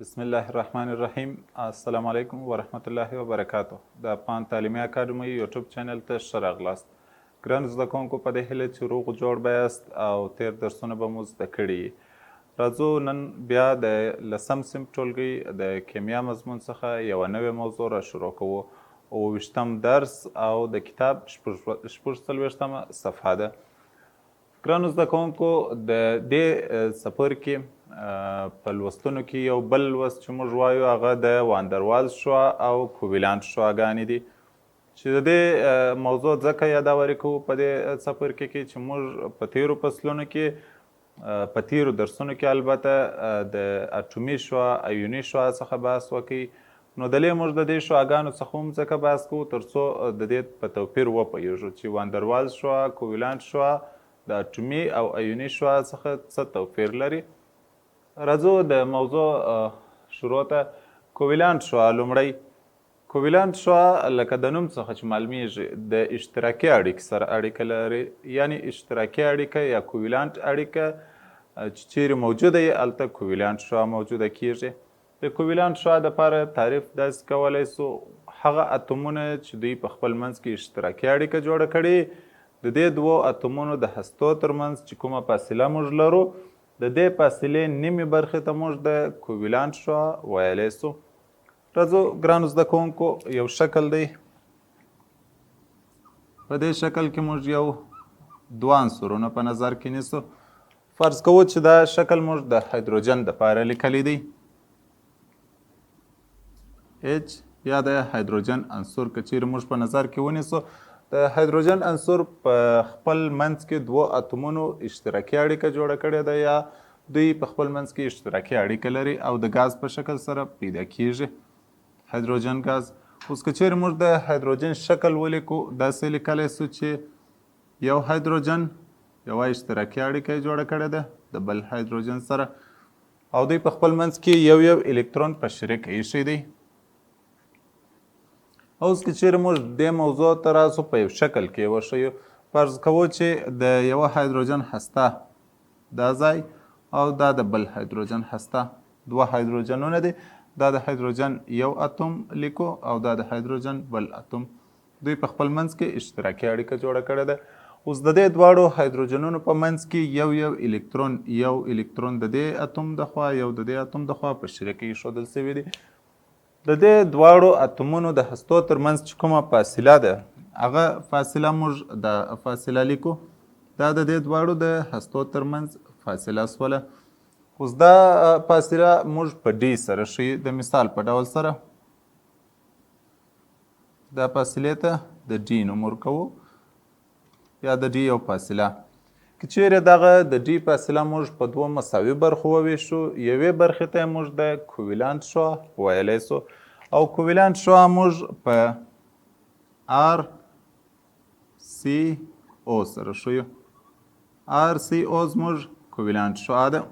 بسم الله الرحمن الرحیم. السلام علیکم ورحمت الله وبرکاتو. د افغان تعلیمي اکاډمۍ یوټیوب چینل ته ښه راغلاست. ګرانو زده کوونکو، په دې هیله چې روغ جوړ به یاست او تیر درسونه به مو زده کړي. راځو نن بیا د 10م صنف ټولګي د کیمیا مضمون څخه یوه نوې موضوع را شروع کوو. ویشتم درس او د کتاب شپږ څلوېښتمه صفحه ده. ګرانو زده کوونکو، د دې څپرکي په لوستونو کې یو بل لوست چې موږ وایو هغه د واندروالز شعاع او کوویلانت شعاعګانې دي، چې د دې موضوع ځکه یاداوري کوو په دې څپرکي کې چې موږ په تیرو فصلونو کې په تیرو درسونو کې البته د اټومي شعاع ایوني شعاع څخه بحث وکړي. نو دلې موږ د دې شعاعګانو څخه هم ځکه بحث کوو تر څو د دې په توپیر وپوهیږو چې واندروالز شعاع، کوویلانت شعاع د اټومي او ایوني شعاع څخه څه توپیر لري. راځو د موضوع شروع ته. کوویلانت شعاع لومړی. کوویلانت شعاع لکه د نوم څخه چې معلومیږي د اشتراکي اړیکې سره اړیکه لري، یعنی اشتراکي اړیکه یا کوویلانت اړیکه چې چیرې موجوده وي هلته کوویلانت شعاع موجوده کیږي. د کوویلانت شعاع دپاره تعریف داسې کولی سو: هغه اتومونه چې دوی په خپل منځ کې اشتراکي اړیکه جوړه کړي، د دې دوو اتومونو د هستو ترمنځ چې کومه فاصله موږ لرو، د دې فاصلې نیمې برخې ته موږ د کوویلانت شعاع ویلی سو. راځو ګرانو زده کوونکو، یو شکل دی. په دې شکل کې موږ یو دوه عنصرونه په نظر کې نیسو. فرض کوو چې دا شکل موږ د هایدروجن دپاره لیکلی دی. H یا د هایدروجن عنصر که چیرې موږ په نظر کې ونیسو، د هایدروجن عنصر په خپل منځ کې دوه اتومونو اشتراکي اړیکه جوړه کړې ده، یا دوی په خپل منځ کې اشتراکي اړیکه لري او د ګاز په شکل سره پیدا کیږي، هایدروجن ګاز. اوس که چیرې موږ د هایدروجن شکل ولیکو، داسې لیکلی سو چې یو هایدروجن یوه اشتراکي اړیکه یې جوړه کړې ده د بل هایدروجن سره، او دوی په خپل منځ کې یو الکترون په شریک ایښی دی. اوس که چیرې موږ دې موضوع ته راسو، په یو شکل کې وښیو. فرض کوو چې د یوه هایدروجن هسته دا ځای او دا د بل هایدروجن هسته، دوه هایدروجنونه دي. دا د هایدروجن یو اتوم لیکو او دا د هایدروجن بل اتوم. دوی په خپل منځ کې اشتراکي اړیکه جوړه کړې ده. اوس د دې دواړو هایدروجنونو په منځ کې یو الکترون د دې اتوم د خوا یو د دې اتوم د خوا په شریک ایښودل سوي دي. د دې دواړو اتومونو د هستو ترمنځ چې کومه فاصله ده، هغه فاصله موږ د فاصله لیکو. دا د دې دواړو د هستو ترمنځ فاصله سوله. اوس دا فاصله موږ په ډي سره ښیو، د مثال په ډول سره. دا فاصلې ته د ډي نوم ورکوو، یا د ډي یو فاصله. که چیرې دغه د ډي فاصله موږ په دوه مساوي برخو وویشو، یوې برخې ته موږ د کوویلانت شعاع ویلی سو، او کوویلانت شعاع موږ په آر سی او سره ښیو. آر سی او زموږ کوویلانت شعاع ده.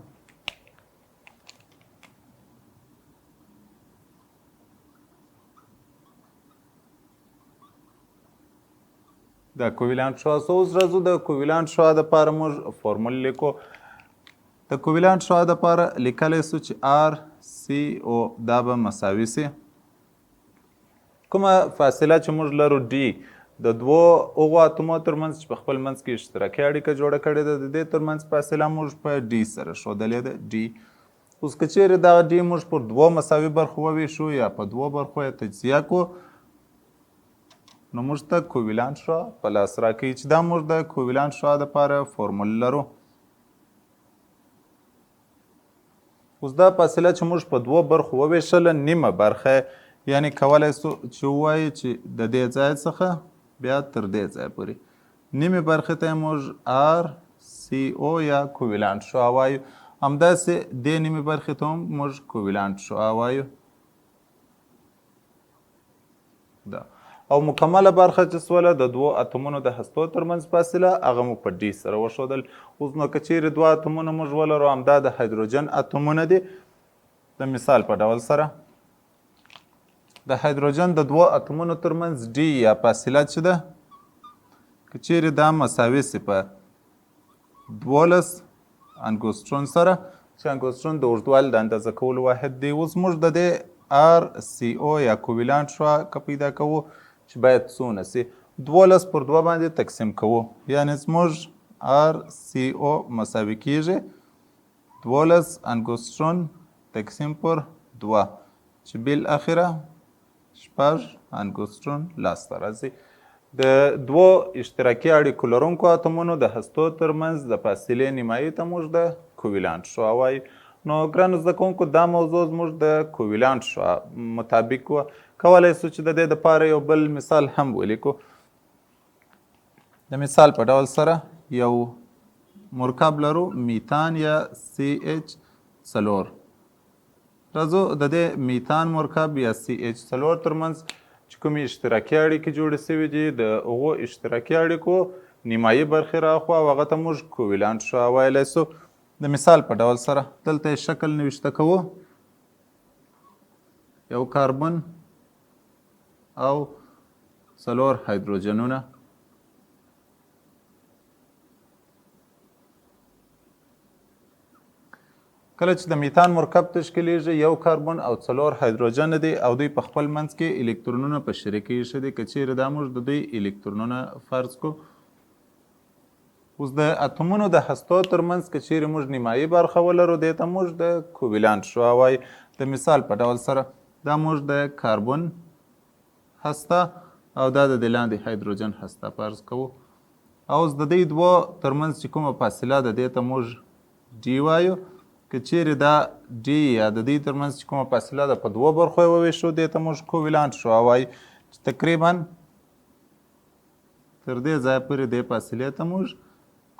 د کوویلانت شعاع اوس راځو د کوویلانت شعاع دپاره موږ فورمول لیکو. د کوویلانت شعاع دپاره لیکلی سو چې آر سی او دا به مساوي سي کومه فاصله چې موږ لرو ډي، د دوو هغو اتومو ترمنځ چې په خپل منځ کې اشتراکي اړیکه جوړه کړې ده، د دې ترمنځ فاصله موږ په ډي سره ښودلې ده، ډي. اوس که چیرې دغه ډي موږ پر دوو مساوي برخو وویشو یا په دوو برخو یې تجزیه کړو، نو موږ ته کوویلانت شعاع په لاس راکوي، چې دا موږ د کوویلانت شعاع دپاره فورمول لرو. اوس دا فاصله چې موږ په دوو برخو وویشله، نیمه برخه یعنی کولی سو چې ووایو چې د دې ځای څخه بیا تر دې ځای پورې نیمې برخې ته موږ آر سی او یا کوویلانت شعاع وایو. همداسې دې نیمې برخې ته هم موږ کوویلانت شعاع وایو. دا او مکمله برخه چې سوله د دوو اتومونو د هستو ترمنځ فاصله، هغه مو په ډي سره وښودل. اوس نو که چیرې دوه اتومونه موږ ولرو، همدا د هایدروجن اتومونه دي. د مثال په ډول سره د هایدروجن د دوو اتومونو ترمنځ ډي یا فاصله چې ده، که چیرې دا مساوي سي په 12 انګوسترون سره، چې انګوسترون د اوږدوالي د اندازه کولو واحد دی. اوس موږ د دې آر سی او یا کویلانټ شعاع که پیدا کوو چې باید څونه سي 12 پر 2 باندې تقسیم کوو، یعنې زموږ آر سی او مساوي کیږي 12 انګوسترون تقسیم پر 2 چې بالاخره 6 انګوسترون لاسته راځي. د دوو اشتراکي اړیکو لرونکو اتومونو د هستو ترمنځ د فاصلې نیمایي ته موږ د کویلانټ شعاع وایو. نو ګرانو زده کوونکو دا موضوع زموږ د کویلانټ شعاع مطابق وه. کولی سو چې د دې دپاره یو بل مثال هم ولیکو. د مثال په ډول سره یو مرکب لرو میتان یا CH4. راځو د دې میتان مرکب یا CH4 ترمنځ چې کومې اشتراکي اړیکې جوړې سوي دي د هغو اشتراکي اړیکو نیمایي برخې راخوا او هغه ته موږ کویلانټ شعاع ویلی سو. د مثال په ډول سره دلته یې شکل نوشته کوو. یو کاربن او 4 هایدروجنونه. کله چې د میتان مرکب تشکیلیږي یو کاربن او 4 هایدروجن دي او دوی په خپل منځ کې الکترونونه په شریکه ایښي دي. که چیرې دا موږ د دوی الکترونونه فرض کو. اوس د اتومونو د هستو ترمنځ که چیرې موږ نیمایي برخه ولرو دې ته موږ د کویلانټ شعاع وایو. د مثال په ډول سره دا موږ د کاربن هسته او دا د دې لاندې هایدروجن هسته فرض کوو. او اوس د دې دوو ترمنځ چې کومه فاصله ده دې ته موږ ډي وایو. که چیرې دا ډي یا د دې ترمنځ چې کومه فاصله ده په دوو برخو یې وویشو دې ته موږ کویلانټ شعاع وایو چې تقریبا تر دې ځایه پورې دې فاصلې ته موږ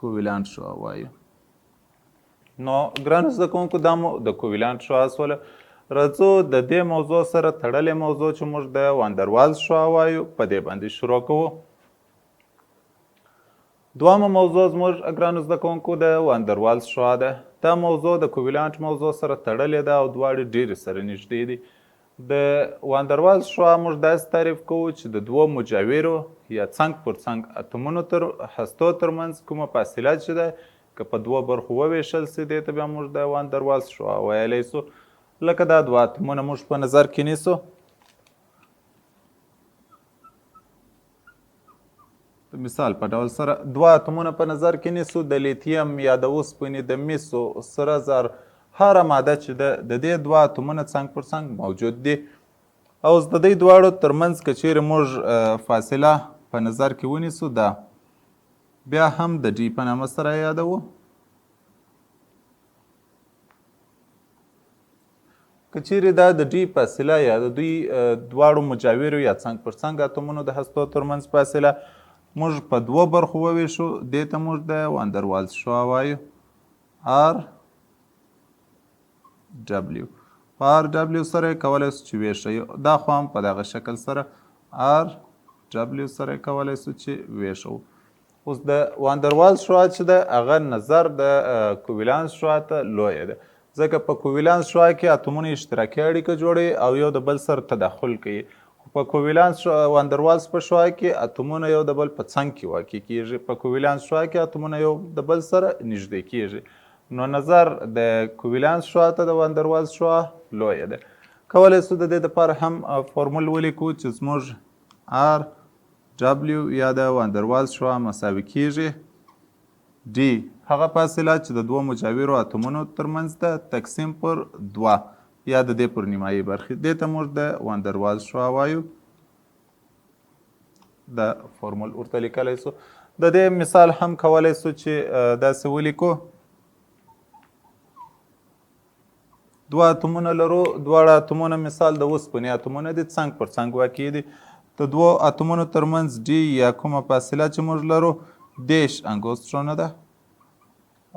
کویلانټ شعاع وایو. نو ګرانو زده کوونکو دا مو د کویلانټ شعاع سوله. راځو د دې موضوع سره تړلې موضوع چې موږ د واندروالز شعاع وایو په دې باندې شروع کوو. دوامه موضوع زموږ ګرانو زده کوونکو د واندروالز شعاع ده. دا موضوع د کویلانټ موضوع سره تړلې ده او دواړې ډېرې سره نږدې دي. د واندروالز شعاع موږ داسې تعریف کوو چې د دوو مجاورو یا څنګ پر څنګ اتومونو تر هستو ترمنځ کومه فاصله چې ده که په دوو برخو وویشل سي دې ته بیا موږ د واندروالز شعاع ویلی سو. لکه دا دوه اتومونه موږ په نظر کې نیسو. د مثال په ډول سره دوه اتومونه په نظر کې نیسو. د لیتیم یا د اوسپنې د مسو سره زر هره ماده چې ده د دې دوه اتومونه څنګ پر څنګ موجود دي. او د دې دواړو ترمنځ که چیرې موږ فاصله په نظر کې ونیسو دا بیا هم د ډي په نامه سره یادوو. که چیرې دا د ډي فاصله یا د دوی دواړو مجاورو یا څنګ پر څنګ اتومونو د هستو ترمنځ فاصله موږ په دوو برخو وویشو دې ته موږ د واندروالز شعاع وایو. آر ډبلیو په آر ډبلیو سره یې کولی سو چې ویښوو. دا خو هم په دغه شکل سره آر ډبلیو سره یې کولی سو چې ویښوو. اوس د واندروالز شعاع چې ده هغه نظر د کویلانس شعاع ته لویه ده، ځکه په کویلانس شعاع کې اتومونه اشتراکي اړیکه جوړوي او یو د بل سره تداخل کوي. په کویلانس واندروالز په شعاع کې اتومونه یو د بل په څنګ کې واقع کیږي. په کویلانس شعاع کې اتومونه یو د بل سره نږدې کیږي. نو نظر د کویلانس شعاع ته د واندروالز شعاع لویه ده. کولی سو د دې دپاره هم فورمول ولیکو چې زموږ آر ډبلیو یا د واندروالز شعاع مساوي کیږي ډي هغه فاصله چې د دوو مجاورو اتومونو ترمنځ ده تقسیم پر 2 یا د دې پر نیمایي برخې. دې ته موږ د واندروالز شعاع وایو. دا فورمول ورته لیکلی سو. د دې مثال هم کولی سو چې داسې ولیکو. دوه اتومونه لرو. دواړه اتومونه مثال د اوسپنې اتومونه دي، څنګ پر څنګ واقع دي. د دوو اتومونو ترمنځ ډي یا کومه فاصله چې موږ لرو 10 انګوسترونه ده.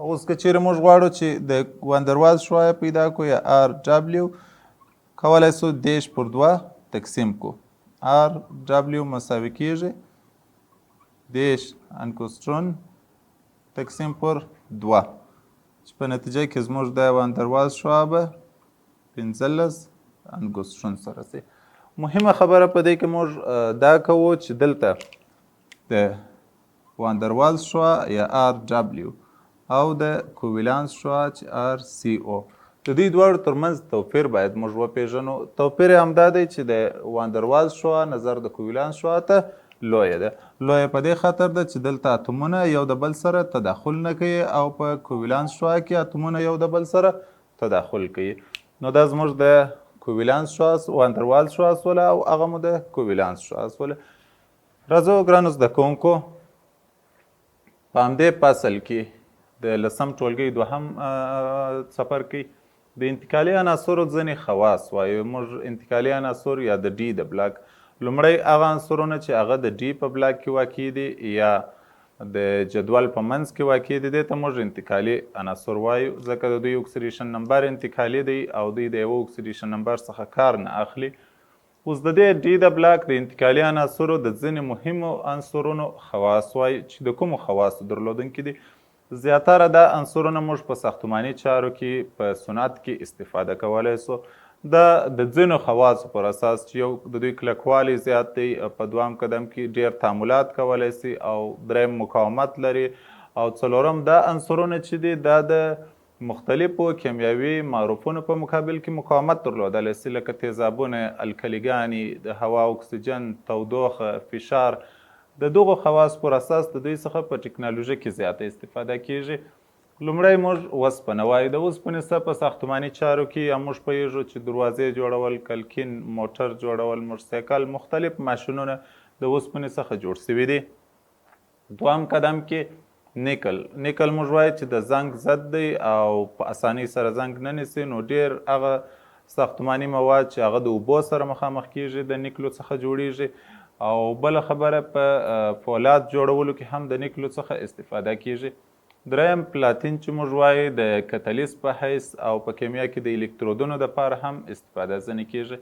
اوس که چیرې موږ غواړو چې د واندروالز شعاع پیدا کړو یا آر ډبلیو کولی سو 10 پر 2 تقسیم کو. آر ډبلیو مساوي کیږي 10 انګوسترون تقسیم پر 2 چې په نتیجه کې زموږ د واندروالز شعاع به 15 انګوسترون سره سي. مهمه خبره په دې کې موږ دا کوو چې دلته د واندروالز شعاع یا آر ډبلیو او د کوولانس شوه چې RCO. د دوی دواړو ترمنځ توپیر باید موږ وپېژنو. توپیر یې همدا دی چې د واندروالز شوه نظر د کوولانس شوه ته لویه ده. لویه په دې خاطر ده چې دلته اتومونه یو د بل سره تداخل نه کوي او په کوولانس شوه کې اتومونه یو د بل سره تداخل کوي. نو دا زموږ د کوولانس شوه واندروالز شوه سوله او هغه مو د کوولانس شوه سوله. راځو ګرانو زده کوونکو په همدې فصل کې د لسم ټولګي دوهم څپرکي د انتقالي عناصرو ځینې خواص وایو. موږ انتقالي عناصر یا د ډي د بلاک لومړی هغه عنصرونه چې هغه د ډي په بلاک کې واقع دي یا د جدول په منځ کې واقع دي دې ته موږ انتقالي عناصر وایو ځکه د دوی اکسیډیشن نمبر انتقالي دی او دوی د یو اکسیډیشن نمبر څخه کار نه اخلي. اوس د دې ډي د بلاک د انتقالي عناصرو د ځینې مهمو عنصرونو خواص وایي چې د کومو خواصو درلودونکي دي. زیاتره دا عنصرونه موږ په ساختماني چارو کې په صنعت کې استفاده کولی سو. دا د ځینو خواصو پر اساس چې یو د دوی کلکوالی زیات دی، په دوام قدم کې ډیر تعاملات کولی سي او دریم مقاومت لري او څلورم دا عنصرونه چې دي دا د مختلفو کیمیاوي معروفونو په مقابل کې مقاومت درلودلی سي لکه تیزابونه، الکلیګانې، د هوا اکسیجن، تودوخه، فشار. د دغو خواص پر اساس د دوی څخه په ټکنالوژي کې زیاته استفاده کیږي. لومړی موږ اوسپنه وایو. د اوسپنې څخه په ساختماني چارو کې یا موږ پوهیږو چې دروازې جوړول، کلکین، موټر جوړول، موټرسایکل، مختلف ماشینونه د اوسپنې څخه جوړ سوي دي. دوام قدم کې نیکل. نیکل موږ وایو چې د زنګ ضد دی او په اسانۍ سره زنګ نه نیسي. نو ډیر هغه ساختماني مواد چې هغه د اوبو سره مخامخ کیږي د نیکلو څخه جوړیږي. او بله خبره په فولاد جوړولو کې هم د نیکلو څخه استفاده کیږي. دریم پلاتین چې موږ وایو د کتلیس په حیث او په کیمیا کې د الکترودونو دپاره هم استفاده ځینې کیږي.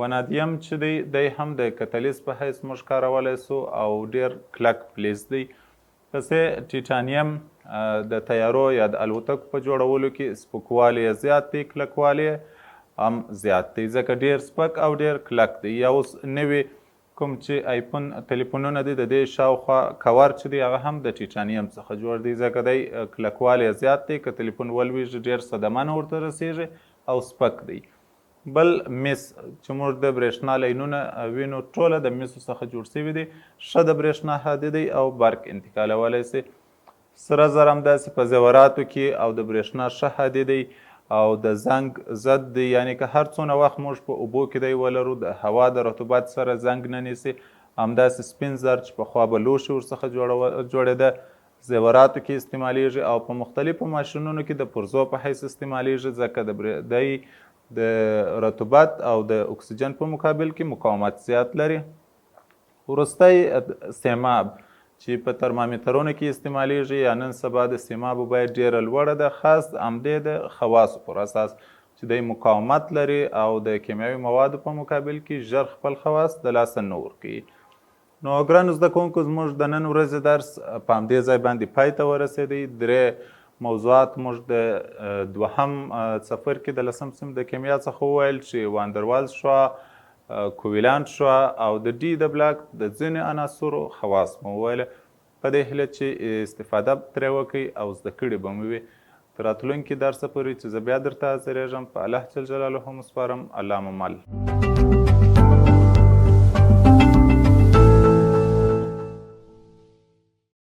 ونادیم چې دی هم د کتلیس په حیث موږ کارولی سو او ډیر کلک فلز دی. پسې ټیټانیم د تیارو یا د الوتکو په جوړولو کې سپکوالی یې زیات دی، کلکوالی هم زیات دی ځکه ډیر سپک او ډیر کلک دی. یا اوس نوې کوم چې آیفون تلیفونونه دي د دې شاوخوا کور چې دی هغه هم د ټیټانیم څخه جوړ دی ځکه دی کلکوالی زیات دی، که تلیفون ولویږي ډیر صدمه نه ورته رسیږي او سپک دی. بل مس چې موږ د برېښنا لینونه وینو ټوله د مسو څخه جوړ سوي دي. ښه د برېښنا هادي دی او برق انتقالولی سي. سره زر همداسې په زیوراتو کې او د برېښنا ښه هادي دی او د زنګ ضد دی. یعنی که هر څونه وخت موږ په اوبو کې دی ولرو د هوا د رطوبت سره زنګ نه نیسي. همداسې سپین زر چې پخوا به لوښي ورڅخه جوړېده زیوراتو کې استعمالیږي او په مختلفو ماشینونو کې د پرزو په حیث استعمالیږي ځکه دی د رطوبت او د اکسیجن په مقابل کې مقاومت زیات لري. وروستی سیماب چې په ترمامیترونو کې استعمالیږي یا نن سبا د سیمابو باید ډیره لوړه ده، خاص همدې د خواصو پر اساس چې دی مقاومت لري او د کیمیاوي موادو په مقابل کې ژر خپل خواص د لاسه نه ورکوي. نو ګرانو زده کوونکو زموږ د نن ورځې درس په همدې ځای باندې پای ته ورسېدی. درې موضوعات موږ د دوهم څپرکي د لسم صنف د کیمیا څخه وویل چې واندروالز شوه، کوولانت شوه او د ډي د بلاک د ځینې عناصرو خواص مو وویله. په دې هیله چې استفاده ترې وکړئ او زده کړي به مو وي. تر راتلونکي درسه پورې چې زه بیا درته حاضرېږم په الله جل جلاله مو سپارم. الله مو مل.